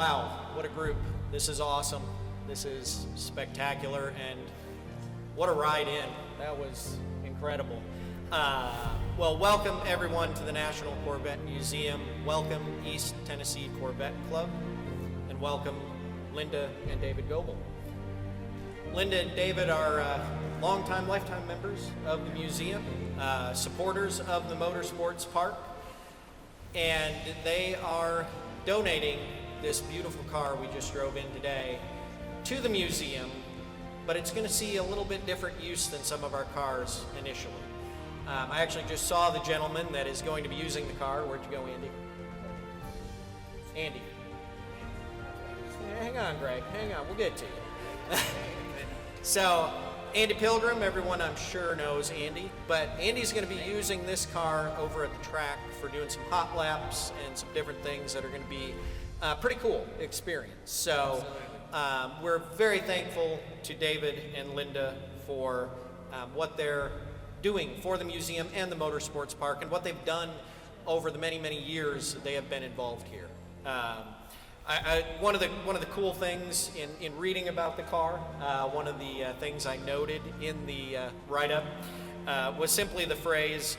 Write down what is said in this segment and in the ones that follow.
Wow, what a group. This is awesome. This is spectacular, and what a ride in. That was incredible. Well, welcome everyone to the National Corvette Museum. Welcome East Tennessee Corvette Club, and welcome Linda and David Goebel. Linda and David are longtime, lifetime members of the museum, supporters of the Motorsports Park, and they are donating this beautiful car we just drove in today to the museum, but it's going to see a little bit different use than some of our cars initially. I actually just saw the gentleman that is going to be using the car. Where'd you go, Andy? Andy. Hang on, Greg. Hang on. We'll get to you. So, Andy Pilgrim, everyone I'm sure knows Andy, but Andy's going to be using this car over at the track for doing some hot laps and some different things that are going to be pretty cool experience. So, we're very thankful to David and Linda for what they're doing for the museum and the Motorsports Park, and what they've done over the many, many years they have been involved here. One of the cool things in reading about the car, one of the things I noted in the write-up was simply the phrase,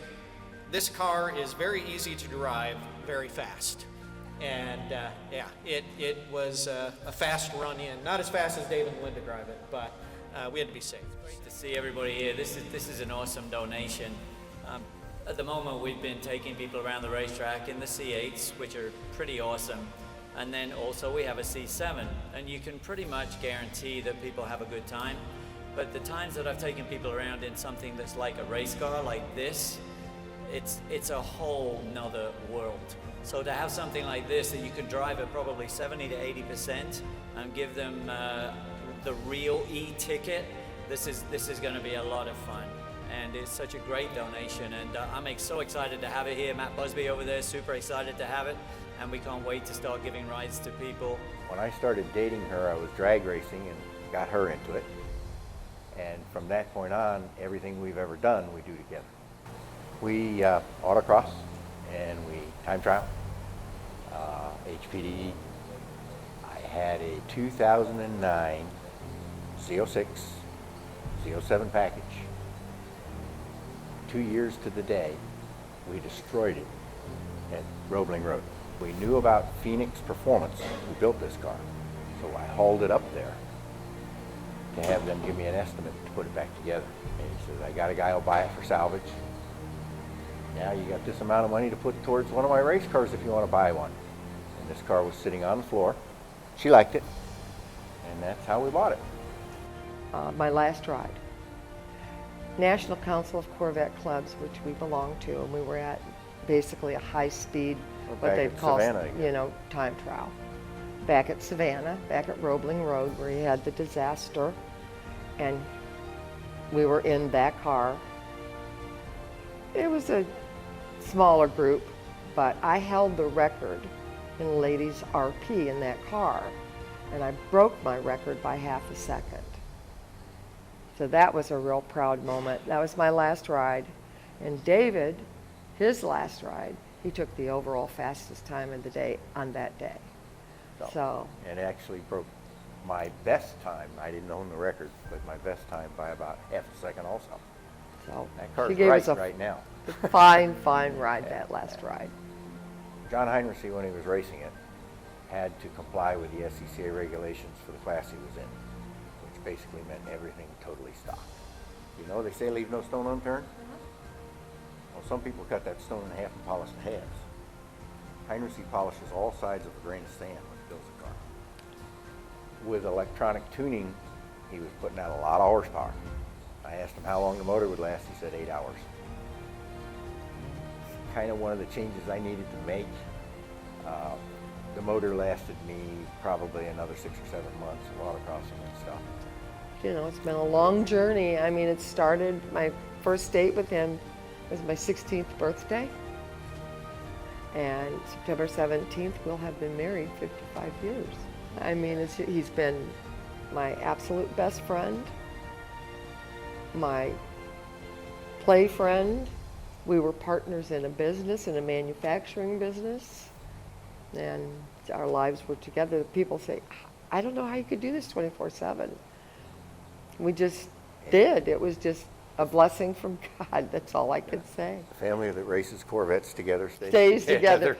"This car is very easy to drive, very fast." And yeah, it was a fast run in. Not as fast as David and Linda drive it, but we had to be safe. Great to see everybody here. This is an awesome donation. At the moment, we've been taking people around the racetrack in the C8s, which are pretty awesome. And then also we have a C7, and you can pretty much guarantee that people have a good time. But the times that I've taken people around in something that's like a race car like this, it's a whole nother world. So to have something like this that you can drive at probably 70 to 80% and give them the real e-ticket, this is going to be a lot of fun. And it's such a great donation, and I'm so excited to have it here. Matt Busby over there, super excited to have it, and we can't wait to start giving rides to people. When I started dating her, I was drag racing and got her into it. And from that point on, everything we've ever done, we do together. We autocross, and we time trial, HPDE. I had a 2009 Z06, Z07 package. 2 years to the day, we destroyed it at Roebling Road. We knew about Phoenix Performance, who built this car, so I hauled it up there to have them give me an estimate to put it back together. And he says, "I got a guy who'll buy it for salvage. Now you got this amount of money to put towards one of my race cars if you want to buy one." And this car was sitting on the floor. She liked it, and that's how we bought it. My last ride. National Council of Corvette Clubs, which we belong to, and we were at basically a high-speed, what they call, time trial. Back at Savannah, back at Roebling Road, where he had the disaster, and we were in that car. It was a smaller group, but I held the record in ladies RP in that car, and I broke my record by half a second. So that was a real proud moment. That was my last ride. And David, his last ride, he took the overall fastest time of the day on that day. So. And it actually broke my best time. I didn't own the record, but my best time by about half a second also. So that car's she gave us a right now. fine ride, that last ride. John Heinrichsey, when he was racing it, had to comply with the SCCA regulations for the class he was in, which basically meant everything totally stopped. You know, they say leave no stone unturned. Well, some people cut that stone in half and polish the halves. Heinrichsey polishes all sides of a grain of sand when he builds a car. With electronic tuning, he was putting out a lot of horsepower. I asked him how long the motor would last. He said 8 hours. It's kind of one of the changes I needed to make. The motor lasted me probably another 6 or 7 months of autocrossing and stuff. You know, it's been a long journey. I mean, it started, my first date with him was my 16th birthday. And September 17th, we'll have been married 55 years. I mean, he's been my absolute best friend, my play friend. We were partners in a business, in a manufacturing business. And our lives were together. People say, I don't know how you could do this 24/7. We just did. It was just a blessing from God. That's all I could say. The family that races Corvettes together Stays together.